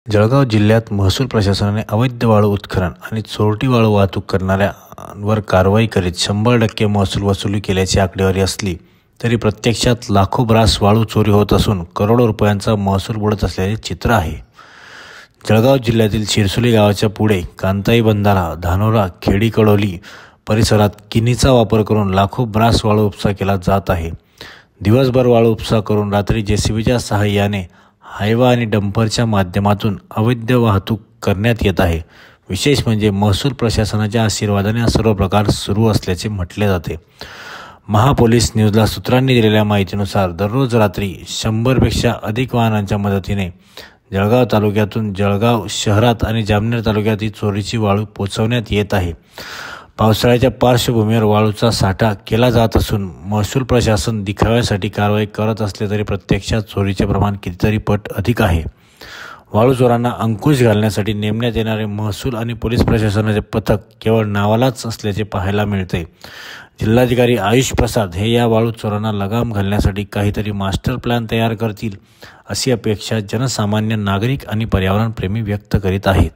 जळगाव जिल्ह्यात महसूल प्रशासनाने अवैध वाळू उत्खनन आणि चोरटी वाळू वाहतूक करणाऱ्यांवर कारवाई करीत 100% महसूल वसुली केल्याची आकडेवारी असली तरी प्रत्यक्षात लाखो ब्रास वाळू चोरी होत असून करोडो रुपयांचा महसूल बुडत असल्याचे चित्र आहे। जळगाव जिल्ह्यातील शिरसोली गावाच्या पुढे कांताई बंधारा, धानोरा, खेडी कडोली परिसरात किनीचा वापर करून लाखो ब्रास वाळू उपसा केला जात आहे। दिवसभर वाळू उपसा करून रात्री जेसीबीच्या सहाय्याने हायवा आणि डंपरच्या माध्यमातून अवैध वाहतूक करण्यात येत आहे। विशेष म्हणजे महसूल प्रशासनाच्या आशीर्वादाने हा सर्व प्रकार सुरू असल्याचे म्हटले जाते। महापोलीस न्यूजला सूत्रांनी दिलेल्या माहितीनुसार दररोज रात्री 100 पेक्षा अधिक वाहनांच्या मदतीने जळगाव तालुक्यातून जळगाव शहरात आणि जामनेर तालुक्यात ही चोरीची वाळू पोहोचवण्यात येत आहे। पावसाळ्याच्या पार्श्वभूमीवर वाळूचा साठा केला जात असून महसूल प्रशासन दिखाव्यासाठी कारवाई करत असले तरी प्रत्यक्षात चोरीचे प्रमाण कितीतरी पट अधिक आहे। वाळू चोरांना अंकुश घालण्यासाठी नेमण्यात येणारे महसूल आणि पोलीस प्रशासनाचे पथक केवळ नावालाच असल्याचे पाहायला मिळते। जिल्हाधिकारी आयुष प्रसाद हे या वाळू चोरांना लगाम घालण्यासाठी काहीतरी मास्टर प्लॅन तयार करतील अशी अपेक्षा जनसामान्य नागरिक आणि पर्यावरण प्रेमी व्यक्त करीत आहेत।